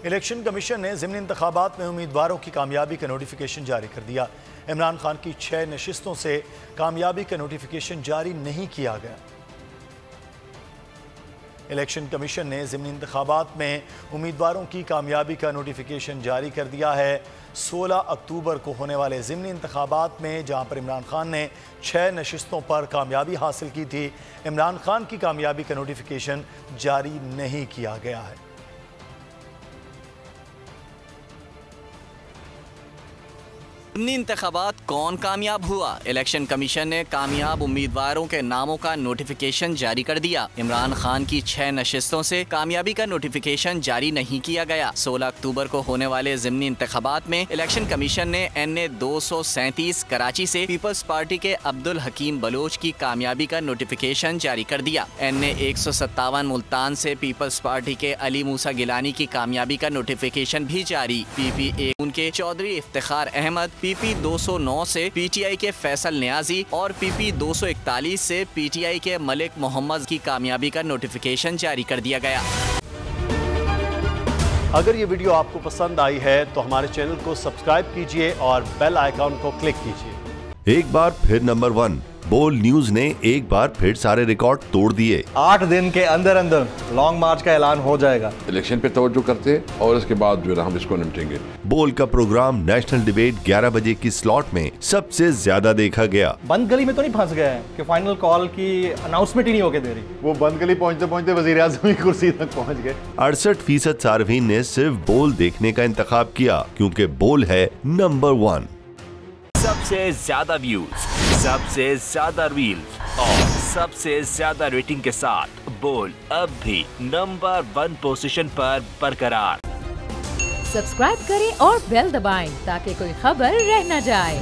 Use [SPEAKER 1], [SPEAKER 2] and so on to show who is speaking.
[SPEAKER 1] Election commission ने ज़िमनी इंतखाबात में उम्मीदवारों की कामयाबी का नोटिफिकेशन जारी कर दिया। इमरान खान की 6 नशिस्तों से कामयाबी का नोटिफिकेशन जारी नहीं किया गया। इलेक्शन कमीशन ने ज़िमनी इंतखाबात में उम्मीदवारों की कामयाबी का नोटिफिकेशन जारी कर दिया है। 16 अक्टूबर को होने वाले ज़िमनी इंतखाबात में जहां पर इमरान खान ने 6 नशिस्तों पर कामयाबी हासिल की थी, इमरान खान की कामयाबी का नोटिफिकेशन जारी नहीं किया गया है।
[SPEAKER 2] ज़िमनी इंतखाबात कौन कामयाब हुआ? इलेक्शन कमीशन ने कामयाब उम्मीदवारों के नामों का नोटिफिकेशन जारी कर दिया। इमरान खान की 6 नशिस्तों से कामयाबी का नोटिफिकेशन जारी नहीं किया गया। 16 अक्टूबर को होने वाले ज़िमनी इंतखाबात में इलेक्शन कमीशन ने NA 237 कराची से पीपल्स पार्टी के अब्दुल हकीम बलोच की कामयाबी का नोटिफिकेशन जारी कर दिया। NA 157 मुल्तान से पीपल्स पार्टी के अली मूसा गिलानी की कामयाबी का नोटिफिकेशन भी जारी। PP1 उनके चौधरी इफ्तिखार अहमद, PP 209 से PTI के फैसल नियाजी और PP 241 से PTI के मलिक मोहम्मद की कामयाबी का नोटिफिकेशन जारी कर दिया गया।
[SPEAKER 1] अगर ये वीडियो आपको पसंद आई है तो हमारे चैनल को सब्सक्राइब कीजिए और बेल आइकॉन को क्लिक कीजिए।
[SPEAKER 3] एक बार फिर नंबर 1 बोल न्यूज ने एक बार फिर सारे रिकॉर्ड तोड़ दिए।
[SPEAKER 4] 8 दिन के अंदर अंदर लॉन्ग मार्च का ऐलान हो जाएगा।
[SPEAKER 5] इलेक्शन पे तवज्जो करते और इसके बाद जो है हम इसको निपटेंगे।
[SPEAKER 3] बोल का प्रोग्राम नेशनल डिबेट 11 बजे की स्लॉट में सबसे ज्यादा देखा गया।
[SPEAKER 4] बंद गली में तो नहीं फंस गए हैं कि फाइनल कॉल की अनाउंसमेंट ही नहीं होके दे रही। वो बंद गली पहुंचते पहुंचते वजीर आज़म की कुर्सी तक पहुंच गए।
[SPEAKER 3] 68% सार्फिन ने सिर्फ बोल देखने का इंतखाब किया क्योंकि बोल है नंबर 1।
[SPEAKER 6] सबसे ज्यादा व्यूज, सबसे ज्यादा रील्स और सबसे ज्यादा रेटिंग के साथ बोल अब भी नंबर 1 पोजीशन पर बरकरार।
[SPEAKER 7] सब्सक्राइब करें और बेल दबाएं ताकि कोई खबर रह न जाए।